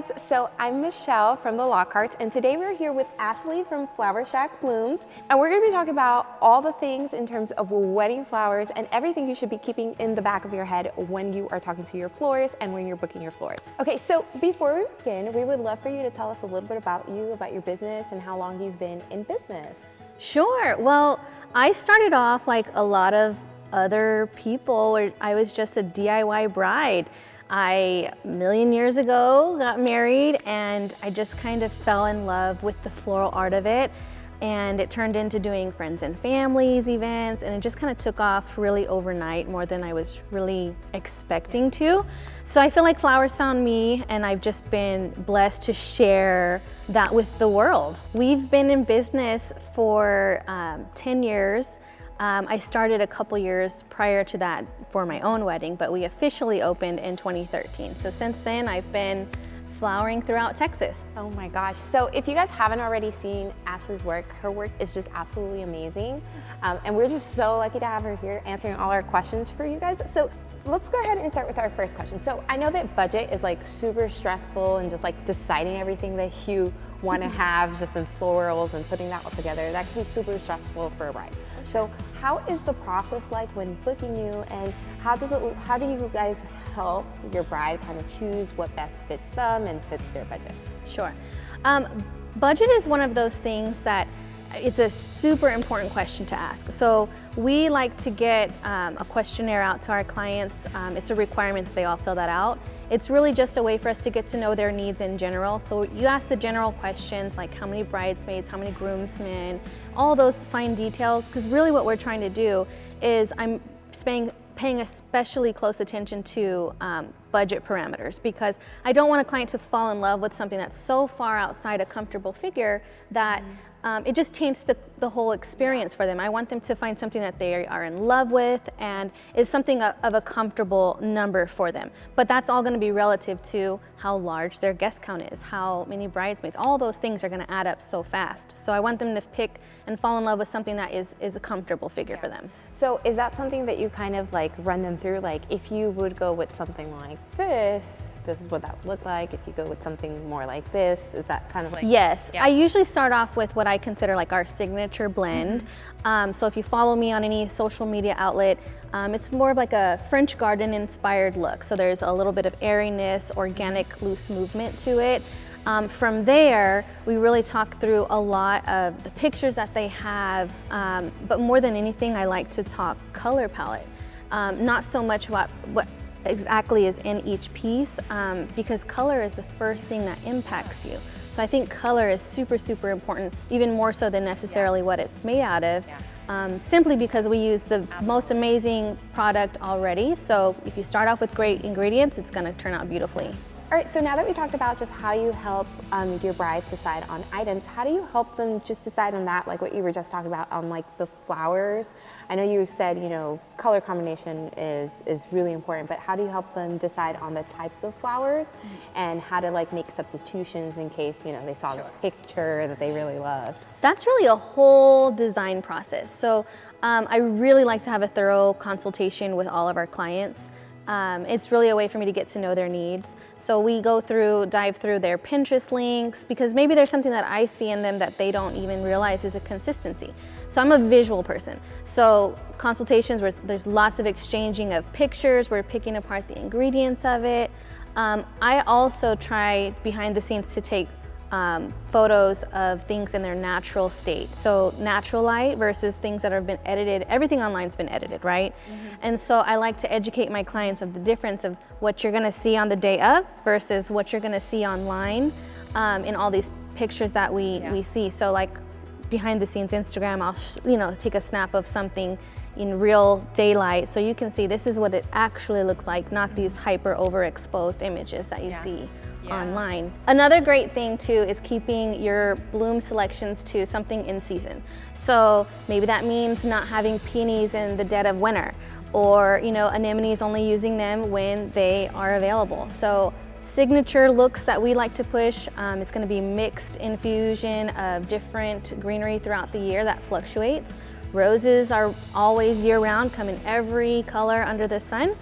Brides. So I'm Michelle from the Lockharts, and today we're here with Ashley from Flower Shack Blooms, and we're going to be talking about all the things in terms of wedding flowers and everything you should be keeping in the back of your head when you are talking to your florist and when you're booking your florist. Okay, so before we begin, we would love for you to tell us a little bit about you, about your business, and how long you've been in business. Sure. Well, I started off like a lot of other people where I was just a DIY bride. A million years ago got married and I just kind of fell in love with the floral art of it, and it turned into doing friends and families events, and it just kind of took off really overnight, more than I was really expecting to. So I feel like flowers found me, and I've just been blessed to share that with the world. We've been in business for 10 years. I started a couple years prior to that for my own wedding, but we officially opened in 2013. So since then, I've been flowering throughout Texas. Oh my gosh. So if you guys haven't already seen Ashley's work, her work is just absolutely amazing. And we're just so lucky to have her here answering all our questions for you guys. So let's go ahead and start with our first question. So I know that budget is like super stressful, and just like deciding everything that you want to have just in florals and putting that all together, that can be super stressful for a bride. So how is the process like when booking you, and how do you guys help your bride kind of choose what best fits them and fits their budget? Sure. Budget is one of those things that it's a super important question to ask. So we like to get a questionnaire out to our clients. It's a requirement that they all fill that out. It's really just a way for us to get to know their needs in general. So you ask the general questions like how many bridesmaids, how many groomsmen, all those fine details, because really what we're trying to do is I'm paying especially close attention to budget parameters, because I don't want a client to fall in love with something that's so far outside a comfortable figure that it just taints the whole experience for them. I want them to find something that they are in love with and is something of a comfortable number for them. But that's all going to be relative to how large their guest count is, how many bridesmaids. All those things are going to add up so fast. So I want them to pick and fall in love with something that is a comfortable figure for them. So is that something that you kind of like run them through? Like if you would go with something like this is what that would look like. If you go with something more like this, is that kind of like? Yes, yeah. I usually start off with what I consider like our signature blend. So if you follow me on any social media outlet, it's more of like a French garden inspired look. So there's a little bit of airiness, organic, loose movement to it. From there, we really talk through a lot of the pictures that they have, but more than anything, I like to talk color palette. Not so much what exactly is in each piece, because color is the first thing that impacts you. So I think color is super, super important, even more so than necessarily what it's made out of, simply because we use the most amazing product already. So if you start off with great ingredients, it's going to turn out beautifully. All right, so now that we talked about just how you help your brides decide on items, how do you help them just decide on that, like what you were just talking about on like the flowers? I know you said, you know, color combination is really important, but how do you help them decide on the types of flowers and how to like make substitutions in case, you know, they saw this picture that they really loved? That's really a whole design process. So I really like to have a thorough consultation with all of our clients. It's really a way for me to get to know their needs. So we dive through their Pinterest links, because maybe there's something that I see in them that they don't even realize is a consistency. So I'm a visual person. So consultations where there's lots of exchanging of pictures, we're picking apart the ingredients of it. I also try behind the scenes to take photos of things in their natural state. So natural light versus things that have been edited. Everything online's been edited, right? And so I like to educate my clients of the difference of what you're gonna see on the day of versus what you're gonna see online in all these pictures that we see. So like behind the scenes Instagram, I'll take a snap of something in real daylight so you can see this is what it actually looks like, not these hyper overexposed images that you see online. Another great thing too is keeping your bloom selections to something in season. So maybe that means not having peonies in the dead of winter, or anemones, only using them when they are available. So signature looks that we like to push, it's going to be mixed infusion of different greenery throughout the year that fluctuates. Roses are always year-round, come in every color under the sun.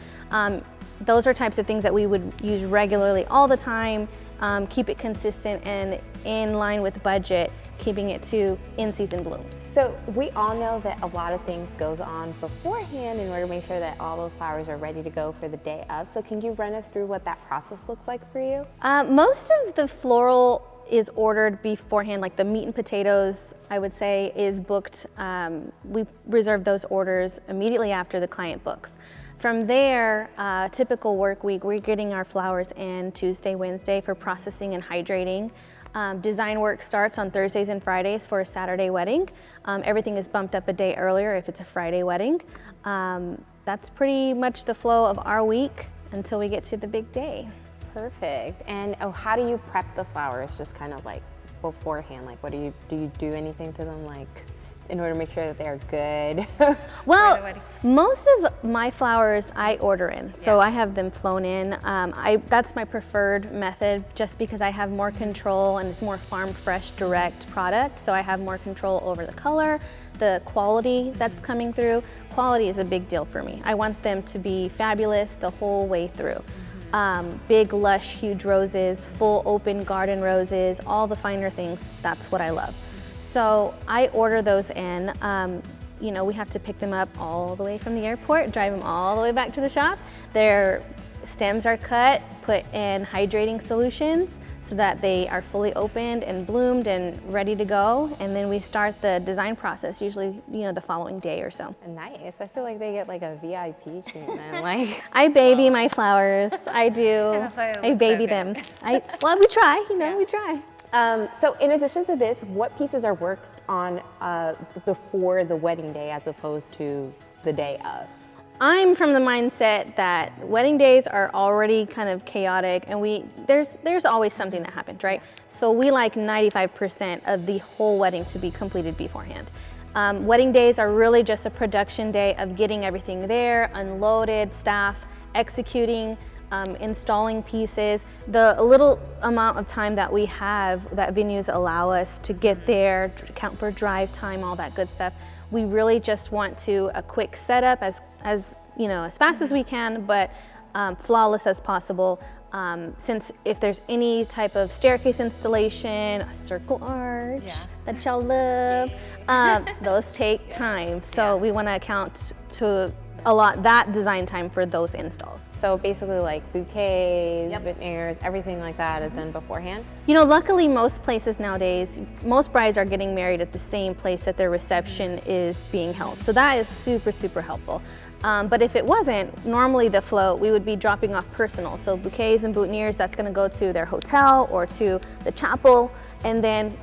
Those are types of things that we would use regularly all the time, keep it consistent and in line with budget, keeping it to in-season blooms. So we all know that a lot of things goes on beforehand in order to make sure that all those flowers are ready to go for the day of. So can you run us through what that process looks like for you? Most of the floral is ordered beforehand, like the meat and potatoes, I would say, is booked. We reserve those orders immediately after the client books. From there, typical work week, we're getting our flowers in Tuesday, Wednesday for processing and hydrating. Design work starts on Thursdays and Fridays for a Saturday wedding. Everything is bumped up a day earlier if it's a Friday wedding. That's pretty much the flow of our week until we get to the big day. Perfect. And how do you prep the flowers just kind of like beforehand? Like what do you do anything to them like in order to make sure that they're good? Well, most of my flowers I order in, so I have them flown in. That's my preferred method just because I have more control and it's more farm fresh direct product, so I have more control over the color, the quality that's coming through. Quality is a big deal for me. I want them to be fabulous the whole way through. Big, lush, huge roses, full open garden roses, all the finer things, that's what I love. So I order those in. You know, we have to pick them up all the way from the airport, drive them all the way back to the shop. Their stems are cut, put in hydrating solutions so that they are fully opened and bloomed and ready to go. And then we start the design process, usually, you know, the following day or so. Nice. I feel like they get like a VIP treatment. Like I baby my flowers. I do. I baby them. Well, we try, you know, we try. So in addition to this, what pieces are worked on before the wedding day as opposed to the day of? I'm from the mindset that wedding days are already kind of chaotic and there's always something that happens, right? So we like 95% of the whole wedding to be completed beforehand. Wedding days are really just a production day of getting everything there, unloaded, staff, executing, installing pieces. The little amount of time that we have that venues allow us to get there, account for drive time, all that good stuff. We really just want to a quick setup as you know, as fast as we can, but flawless as possible. Since if there's any type of staircase installation, a circle arch that y'all love, those take time. So we want to account to allot that design time for those installs. So basically like bouquets, bouquets, everything like that is done beforehand? You know, luckily most places nowadays, most brides are getting married at the same place that their reception is being held. So that is super, super helpful. But if it wasn't, normally the flow, we would be dropping off personal. So bouquets and boutonnieres, that's gonna go to their hotel or to the chapel, and then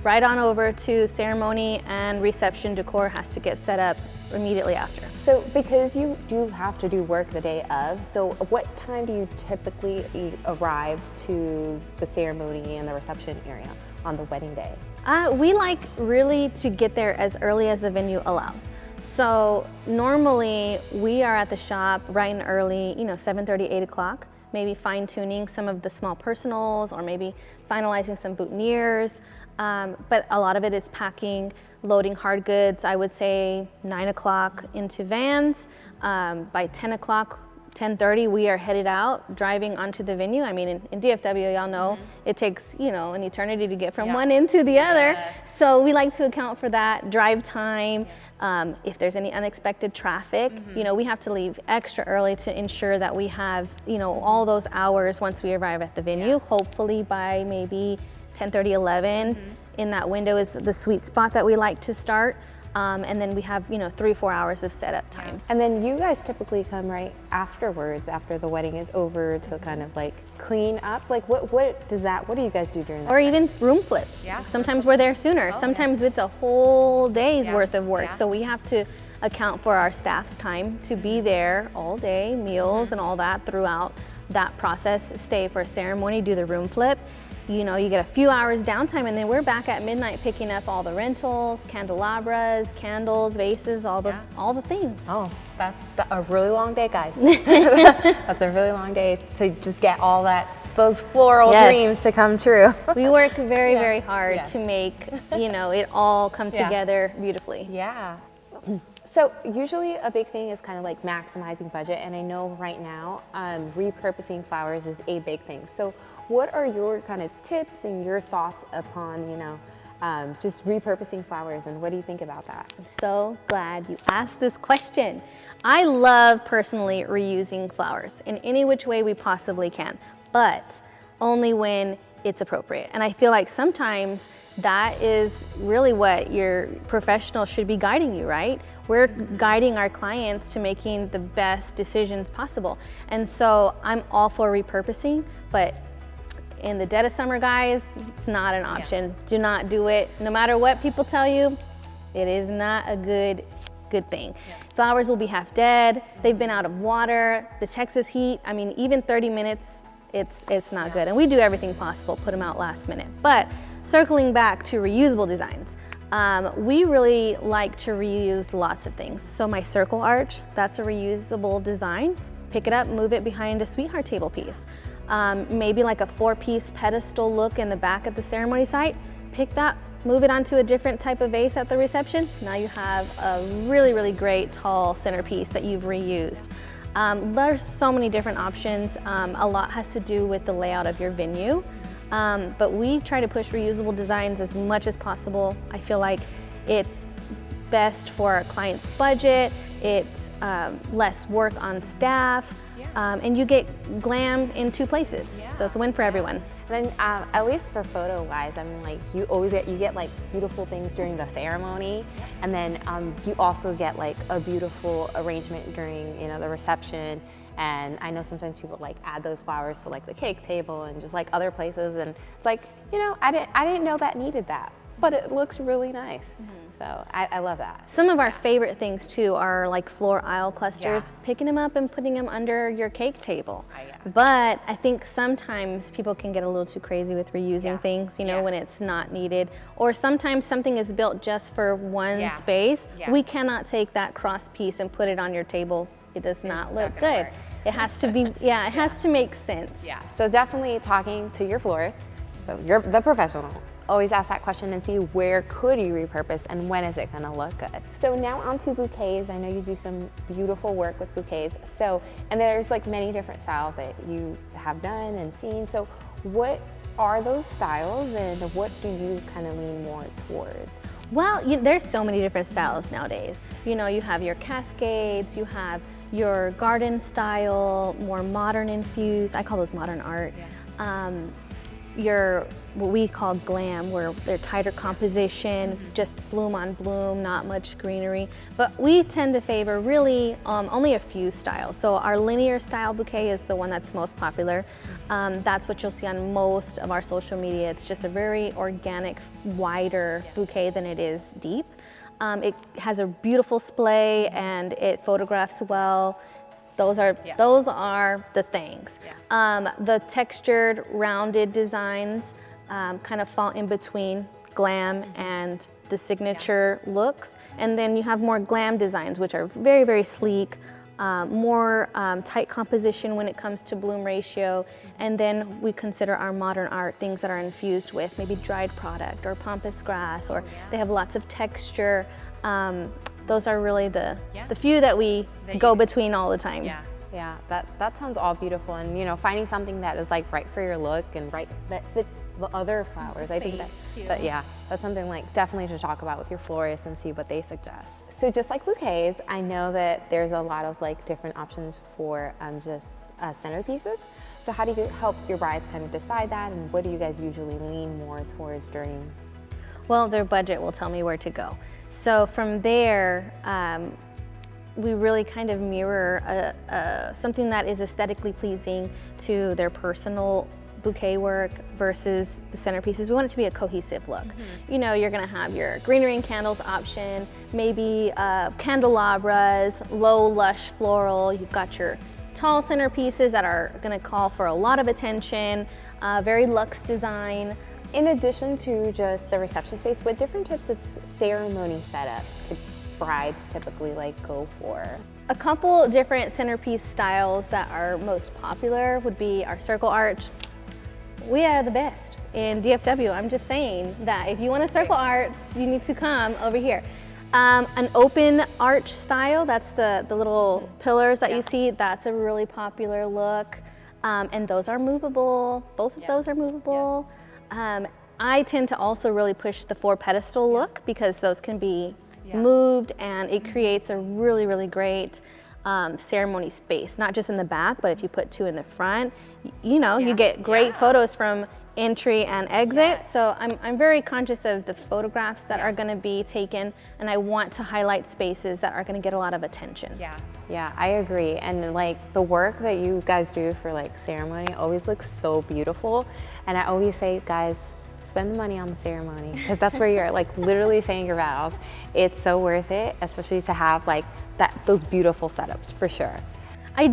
right on over to ceremony and reception decor has to get set up immediately after. So because you do have to do work the day of, so what time do you typically arrive to the ceremony and the reception area on the wedding day? We like really to get there as early as the venue allows. So normally we are at the shop bright and early, you know, 7:30, 8 o'clock, maybe fine tuning some of the small personals or maybe finalizing some boutonnieres. But a lot of it is packing, loading hard goods. I would say 9 o'clock into vans. By 10 o'clock, 10:30, we are headed out, driving onto the venue. I mean, in DFW, y'all know, it takes, you know, an eternity to get from one end to the other. So we like to account for that, drive time. If there's any unexpected traffic, you know, we have to leave extra early to ensure that we have, you know, all those hours once we arrive at the venue. Hopefully by maybe 10:30, 11, in that window is the sweet spot that we like to start. And then we have, you know, 3-4 hours of setup time. And then you guys typically come right afterwards, after the wedding is over, to kind of like clean up. Like what do you guys do during that Or time? even room flips. Sometimes we're there sooner. Sometimes it's a whole day's worth of work. So we have to account for our staff's time to be there all day, meals and all that throughout that process, stay for a ceremony, do the room flip. You know, you get a few hours downtime and then we're back at midnight picking up all the rentals, candelabras, candles, vases, all the things. Oh, that's a really long day, guys. That's a really long day to just get all those floral dreams to come true. We work very, very hard to make, you know, it all come together beautifully. Yeah. So usually a big thing is kind of like maximizing budget, and I know right now repurposing flowers is a big thing. So what are your kind of tips and your thoughts upon, just repurposing flowers, and what do you think about that? I'm so glad you asked this question. I love personally reusing flowers in any which way we possibly can, but only when it's appropriate. And I feel like sometimes that is really what your professional should be guiding you, right? We're guiding our clients to making the best decisions possible. And so I'm all for repurposing, but in the dead of summer, guys, it's not an option. Yeah. Do not do it. No matter what people tell you, it is not a good thing. Yeah. Flowers will be half dead. They've been out of water. The Texas heat, I mean, even 30 minutes, it's not good. And we do everything possible, put them out last minute. But circling back to reusable designs, we really like to reuse lots of things. So my circle arch, that's a reusable design. Pick it up, move it behind a sweetheart table piece. Maybe like a 4-piece pedestal look in the back of the ceremony site. Pick that, move it onto a different type of vase at the reception. Now you have a really, really great tall centerpiece that you've reused. There's so many different options. A lot has to do with the layout of your venue. But we try to push reusable designs as much as possible. I feel like it's best for our client's budget. It's less work on staff. And you get glam in 2 places. Yeah. So it's a win for everyone. And then at least for photo wise, I mean, like you get like beautiful things during the ceremony, and then you also get like a beautiful arrangement during the reception. And I know sometimes people like add those flowers to like the cake table and just like other places, and it's like, I didn't know that needed that, but it looks really nice. Mm-hmm. So I love that. Some of our favorite things too are like floor aisle clusters, picking them up and putting them under your cake table. But I think sometimes people can get a little too crazy with reusing things, when it's not needed. Or sometimes something is built just for one space. We cannot take that cross piece and put it on your table. It does not look good. It has to be, it has to make sense. Yeah, so definitely talking to your florist, so you're the professional. Always ask that question and see where could you repurpose and when is it going to look good. So now on to bouquets. I know you do some beautiful work with bouquets. So, and there's like many different styles that you have done and seen. So what are those styles and what do you kind of lean more towards? Well, there's so many different styles nowadays. You have your cascades, you have your garden style, more modern infused. I call those modern art. Your what we call glam, where they're tighter composition, just bloom on bloom, not much greenery. But we tend to favor really only a few styles. So our linear style bouquet is the one that's most popular. That's what you'll see on most of our social media. It's just a very organic, wider bouquet than it is deep. It has a beautiful splay and it photographs well. Those are the things. The textured, rounded designs kind of fall in between glam and the signature looks. And then you have more glam designs, which are very, very sleek, more tight composition when it comes to bloom ratio. And then we consider our modern art things that are infused with maybe dried product or pampas grass, or they have lots of texture. Those are really the few that we go between all the time. Yeah, that sounds all beautiful, and finding something that is like right for your look and that fits the other flowers. I think that's something like definitely to talk about with your florist and see what they suggest. So just like bouquets, I know that there's a lot of like different options for just centerpieces. So how do you help your brides kind of decide that, and what do you guys usually lean more towards during? Well, their budget will tell me where to go. So from there, we really kind of mirror something that is aesthetically pleasing to their personal bouquet work versus the centerpieces. We want it to be a cohesive look. You're gonna have your greenery and candles option, maybe candelabras, low lush floral. You've got your tall centerpieces that are gonna call for a lot of attention, very luxe design. In addition to just the reception space, what different types of ceremony setups could brides typically like go for? A couple different centerpiece styles that are most popular would be our circle arch. We are the best in DFW. I'm just saying that if you want a circle arch, you need to come over here. An open arch style, that's the little pillars that you see, that's a really popular look. And those are movable. Both of those are movable. I tend to also really push the 4 pedestal look because those can be moved, and it creates a really, really great ceremony space, not just in the back, but if you put 2 in the front, you know, you get great photos from entry and exit. So I'm very conscious of the photographs that are going to be taken, and I want to highlight spaces that are going to get a lot of attention. Yeah, I agree. And like the work that you guys do for like ceremony always looks so beautiful. And I always say, guys, spend the money on the ceremony, because that's where you're like literally saying your vows. It's so worth it, especially to have like those beautiful setups for sure. I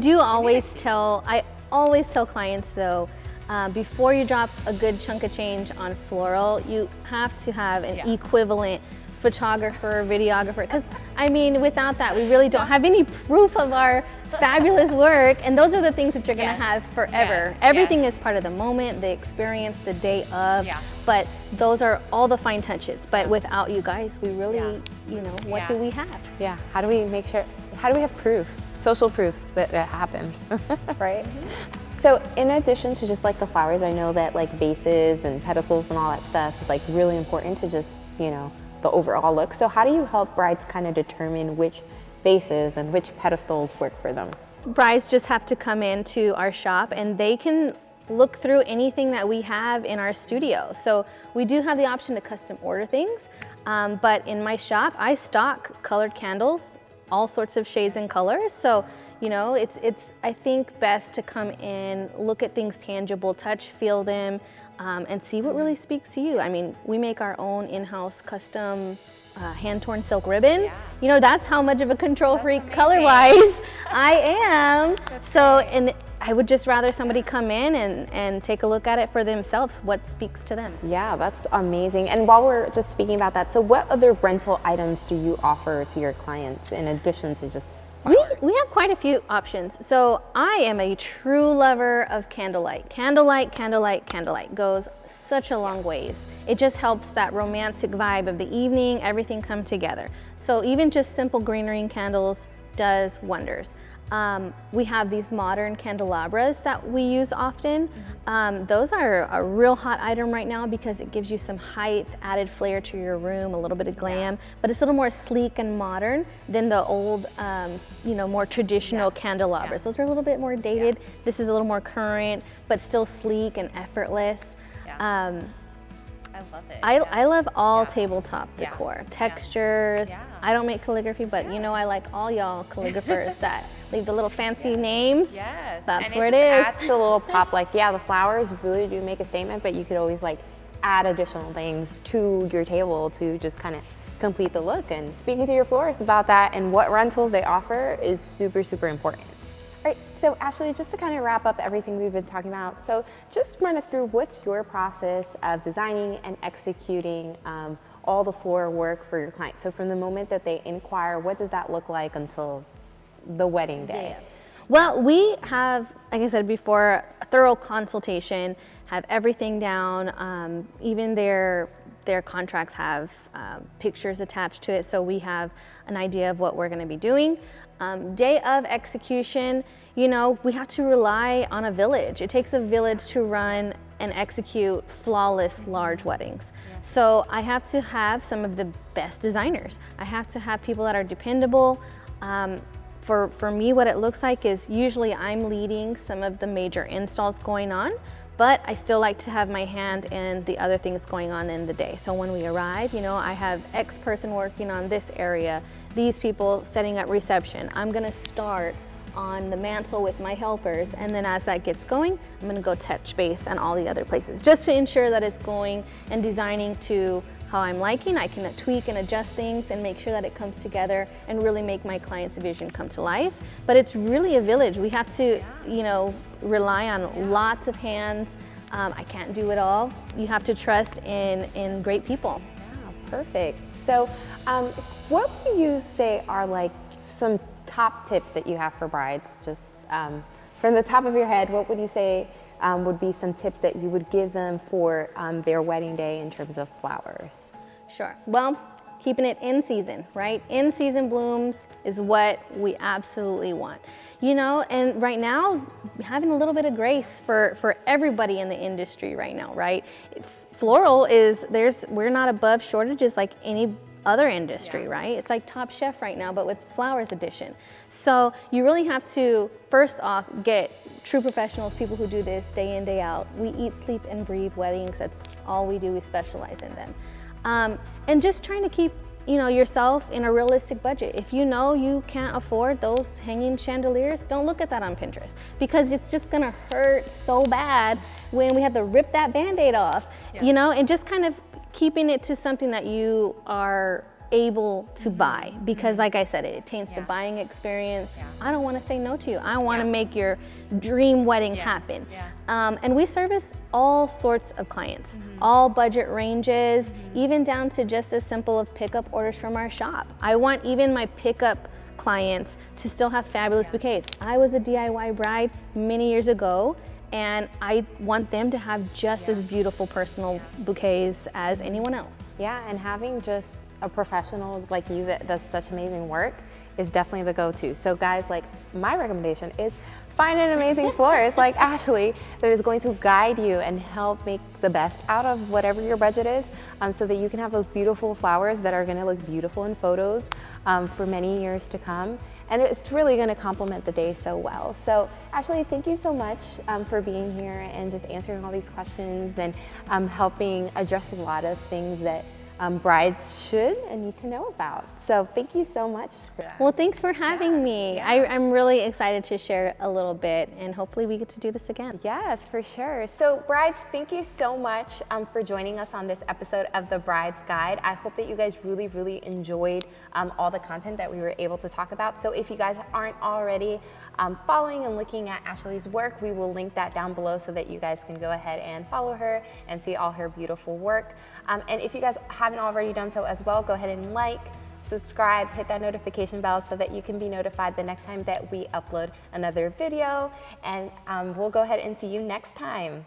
always tell clients though, before you drop a good chunk of change on floral, you have to have an equivalent photographer, videographer, because I mean, without that, we really don't have any proof of our fabulous work, and those are the things that you're gonna have forever. Everything is part of the moment, the experience, the day of, but those are all the fine touches. But without you guys, we really, you know, what do we have? How do we make sure, how do we have proof, social proof that it happened, right? So in addition to just like the flowers, I know that like vases and pedestals and all that stuff is like really important to just, you know, the overall look. So how do you help brides kind of determine which vases and which pedestals work for them? Brides just have to come into our shop and they can look through anything that we have in our studio. So we do have the option to custom order things, but in my shop, I stock colored candles, all sorts of shades and colors. So, you know, it's I think best to come in, look at things tangible, touch, feel them, and see what really speaks to you. I mean, we make our own in-house custom hand-torn silk ribbon. You know, that's how much of a control freak color-wise I am. So, and I would just rather somebody come in and take a look at it for themselves, what speaks to them. Yeah, that's amazing. And while we're just speaking about that, so what other rental items do you offer to your clients in addition to just flowers? We have quite a few options. So I am a true lover of candlelight. Candlelight, candlelight, candlelight goes such a long ways. It just helps that romantic vibe of the evening, everything come together. So even just simple greenery candles does wonders. We have these modern candelabras that we use often. Those are a real hot item right now because it gives you some height, added flair to your room, a little bit of glam, but it's a little more sleek and modern than the old, you know, more traditional candelabras. Those are a little bit more dated. This is a little more current, but still sleek and effortless. I love it. I love all tabletop decor, textures. I don't make calligraphy, but you know I like all y'all calligraphers that leave the little fancy names. That's and where it just is. adds the little pop. Like, the flowers really do make a statement, but you could always like add additional things to your table to just kind of complete the look. And speaking to your florist about that and what rentals they offer is super, super important. All right, so Ashley, just to kind of wrap up everything we've been talking about, so just run us through what's your process of designing and executing all the floral work for your clients. So from the moment that they inquire, what does that look like until the wedding day? Well, we have, like I said before, a thorough consultation, have everything down, even their contracts have pictures attached to it, so we have an idea of what we're going to be doing. Day of execution, you know, we have to rely on a village. It takes a village to run and execute flawless large weddings. So I have to have some of the best designers. I have to have people that are dependable. For me, what it looks like is usually I'm leading some of the major installs going on, but I still like to have my hand in the other things going on in the day. So when we arrive, you know, I have X person working on this area, these people setting up reception. I'm gonna start on the mantle with my helpers, and then as that gets going, I'm gonna go touch base on all the other places, just to ensure that it's going and designing to how I'm liking. I can tweak and adjust things and make sure that it comes together and really make my client's vision come to life. But it's really a village. We have to, you know, rely on lots of hands. I can't do it all. You have to trust in great people. Yeah, perfect. So what would you say are like some top tips that you have for brides? Just from the top of your head, what would you say would be some tips that you would give them for their wedding day in terms of flowers? Sure. Well, keeping it in season, right? In season blooms is what we absolutely want. you know, and right now, having a little bit of grace for everybody in the industry right now, right? Floral we're not above shortages like any other industry, right? It's like Top Chef right now, but with flowers edition. So you really have to, first off, get true professionals, people who do this day in, day out. We eat, sleep, and breathe weddings. That's all we do. We specialize in them. And just trying to keep, you know, yourself in a realistic budget. If you know you can't afford those hanging chandeliers, don't look at that on Pinterest, because it's just gonna hurt so bad when we have to rip that Band-Aid off, you know, and just kind of keeping it to something that you are able to buy, because like I said, it taints the buying experience. I don't want to say no to you. I want to make your dream wedding happen. And we service all sorts of clients, all budget ranges, even down to just as simple of pickup orders from our shop. I want even my pickup clients to still have fabulous bouquets. I was a DIY bride many years ago, and I want them to have just as beautiful personal bouquets as anyone else. Yeah, and having just a professional like you that does such amazing work is definitely the go-to. So guys, like, my recommendation is find an amazing florist like Ashley that is going to guide you and help make the best out of whatever your budget is, so that you can have those beautiful flowers that are gonna look beautiful in photos for many years to come. And it's really going to complement the day so well. So Ashley, thank you so much for being here and just answering all these questions and helping address a lot of things that brides should and need to know about. So thank you so much for that. Well, thanks for having me. I'm really excited to share a little bit, and hopefully we get to do this again. Yes, for sure. So brides, thank you so much for joining us on this episode of The Bride's Guide. I hope that you guys really, really enjoyed all the content that we were able to talk about. So if you guys aren't already following and looking at Ashley's work, we will link that down below so that you guys can go ahead and follow her and see all her beautiful work. And if you guys haven't already done so as well, go ahead and like, subscribe, hit that notification bell so that you can be notified the next time that we upload another video. And we'll go ahead and see you next time.